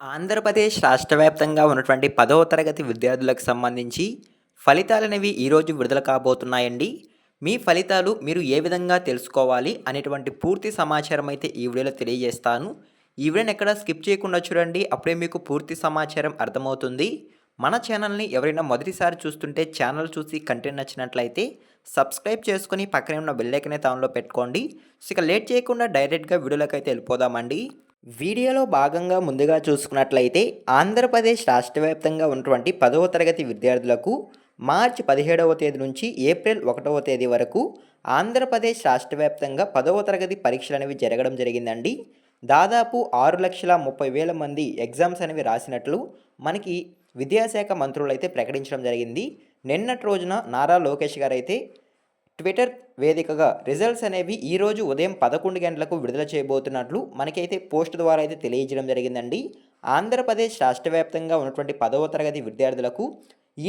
ఆంధ్రప్రదేశ్ రాష్ట్ర వ్యాప్తంగా ఉన్నటువంటి 10వ తరగతి విద్యార్థులకు సంబంధించి ఫలితాలనేవి ఈరోజు విడుదల కాబోతున్నాయండి. మీ ఫలితాలు మీరు ఏ విధంగా తెలుసుకోవాలి అనేటువంటి పూర్తి సమాచారం అయితే ఈ వీడియోలో తెలియజేస్తాను. ఈ వీడియోని ఎక్కడ స్కిప్ చేయకుండా చూడండి. అప్పుడే మీకు పూర్తి సమాచారం అర్థమవుతుంది. మన ఛానల్‌ని ఎవరైనా మొదటిసారి చూస్తుంటే ఛానల్ చూసి కంటెంట్ నచ్చినట్లయితే సబ్స్క్రైబ్ చేసుకొని పక్కనే ఉన్న బెల్ ఐకాన్ అయితే ఆన్‌లో పెట్టుకోండి. సో, ఇక లేట్ చేయకుండా డైరెక్ట్‌గా వీడియోలోకైతే వెళ్ళిపోదామండి. వీడియోలో భాగంగా ముందుగా చూసుకున్నట్లయితే ఆంధ్రప్రదేశ్ రాష్ట్ర వ్యాప్తంగా ఉన్నటువంటి 10వ తరగతి విద్యార్థులకు మార్చి 17వ తేదీ నుంచి ఏప్రిల్ 1వ తేదీ వరకు ఆంధ్రప్రదేశ్ రాష్ట్ర వ్యాప్తంగా 10వ తరగతి పరీక్షలు అనేవి జరగడం జరిగిందండి. దాదాపు 6,30,000 మంది ఎగ్జామ్స్ అనేవి రాసినట్లు మనకి విద్యాశాఖ మంత్రులు అయితే ప్రకటించడం జరిగింది. నిన్నటి రోజున నారా లోకేష్ గారు అయితే ట్విట్టర్ వేదికగా రిజల్ట్స్ అనేవి ఈరోజు ఉదయం 11 గంటలకు విడుదల చేయబోతున్నట్లు మనకైతే పోస్ట్ ద్వారా అయితే తెలియజేయడం జరిగిందండి. ఆంధ్రప్రదేశ్ రాష్ట్ర వ్యాప్తంగా ఉన్నటువంటి 10వ తరగతి విద్యార్థులకు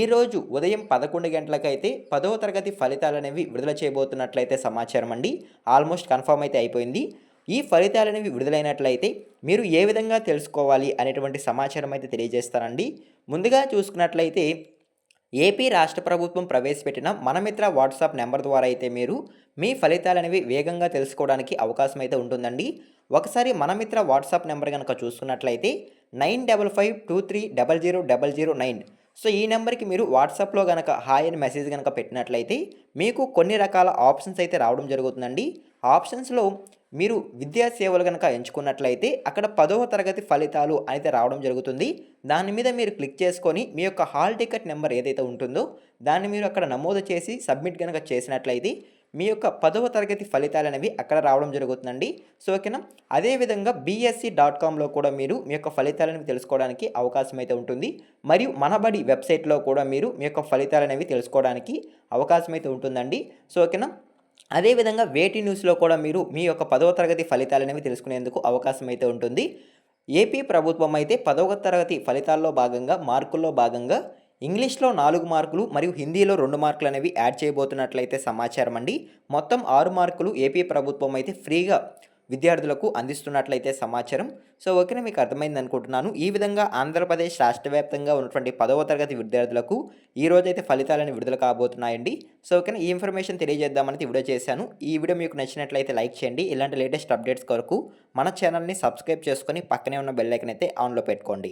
ఈరోజు ఉదయం 11 గంటలకైతే 10వ తరగతి ఫలితాలనేవి విడుదల చేయబోతున్నట్లయితే సమాచారం అండి. ఆల్మోస్ట్ కన్ఫర్మ్ అయితే అయిపోయింది. ఈ ఫలితాలనేవి విడుదలైనట్లయితే మీరు ఏ విధంగా తెలుసుకోవాలి అనేటువంటి సమాచారం అయితే తెలియజేస్తానండి. ముందుగా చూసుకున్నట్లయితే ఏపీ రాష్ట్ర ప్రభుత్వం ప్రవేశపెట్టిన మనమిత్ర వాట్సాప్ నెంబర్ ద్వారా అయితే మీరు మీ ఫలితాలనేవి వేగంగా తెలుసుకోవడానికి అవకాశం అయితే ఉంటుందండి. ఒకసారి మనమిత్ర వాట్సాప్ నెంబర్ కనుక చూసుకున్నట్లయితే 9552300009. సో, ఈ నెంబర్కి మీరు వాట్సాప్లో కనుక హాయ్ అని మెసేజ్ కనుక పెట్టినట్లయితే మీకు కొన్ని రకాల ఆప్షన్స్ అయితే రావడం జరుగుతుందండి. ఆప్షన్స్లో మీరు విద్యా సేవలు కనుక ఎంచుకున్నట్లయితే అక్కడ 10వ తరగతి ఫలితాలు అయితే రావడం జరుగుతుంది. దాని మీద మీరు క్లిక్ చేసుకొని మీ యొక్క హాల్ టికెట్ నెంబర్ ఏదైతే ఉంటుందో దాన్ని మీరు అక్కడ నమోదు చేసి సబ్మిట్ కనుక చేసినట్లయితే మీ యొక్క 10వ తరగతి ఫలితాలనేవి అక్కడ రావడం జరుగుతుందండి. సో, ఓకేనా. అదేవిధంగా bsc.comలో కూడా మీరు మీ యొక్క ఫలితాలను తెలుసుకోవడానికి అవకాశం అయితే ఉంటుంది. మరియు మనబడి వెబ్సైట్లో కూడా మీరు మీ యొక్క ఫలితాలనేవి తెలుసుకోవడానికి అవకాశం అయితే ఉంటుందండి. సో, ఓకేనా. అదేవిధంగా వేటి న్యూస్‌లో కూడా మీరు మీ యొక్క 10వ తరగతి ఫలితాలనేవి తెలుసుకునేందుకు అవకాశం అయితే ఉంటుంది. ఏపీ ప్రభుత్వం అయితే 10వ తరగతి ఫలితాల్లో భాగంగా మార్కుల్లో భాగంగా ఇంగ్లీష్‌లో 4 మార్కులు మరియు హిందీలో 2 మార్కులు అనేవి యాడ్ చేయబోతున్నట్లయితే సమాచారం అండి. మొత్తం 6 మార్కులు ఏపీ ప్రభుత్వం అయితే ఫ్రీగా విద్యార్థులకు అందిస్తున్నట్లయితే సమాచారం. సో, ఓకేనా, మీకు అర్థమైంది అనుకుంటున్నాను. ఈ విధంగా ఆంధ్రప్రదేశ్ రాష్ట్ర వ్యాప్తంగా ఉన్నటువంటి 10వ తరగతి విద్యార్థులకు ఈరోజైతే ఫలితాలను విడుదల కాబోతున్నాయండి. సో, ఓకేనా, ఈ ఇన్ఫర్మేషన్ తెలియజేద్దామని వీడియో చేశాను. ఈ వీడియో మీకు నచ్చినట్లయితే లైక్ చేయండి. ఇలాంటి లేటెస్ట్ అప్డేట్స్ కొరకు మన ఛానల్‌ని సబ్స్క్రైబ్ చేసుకొని పక్కనే ఉన్న బెల్ ఐకాన్ అయితే ఆన్‌లో పెట్టుకోండి.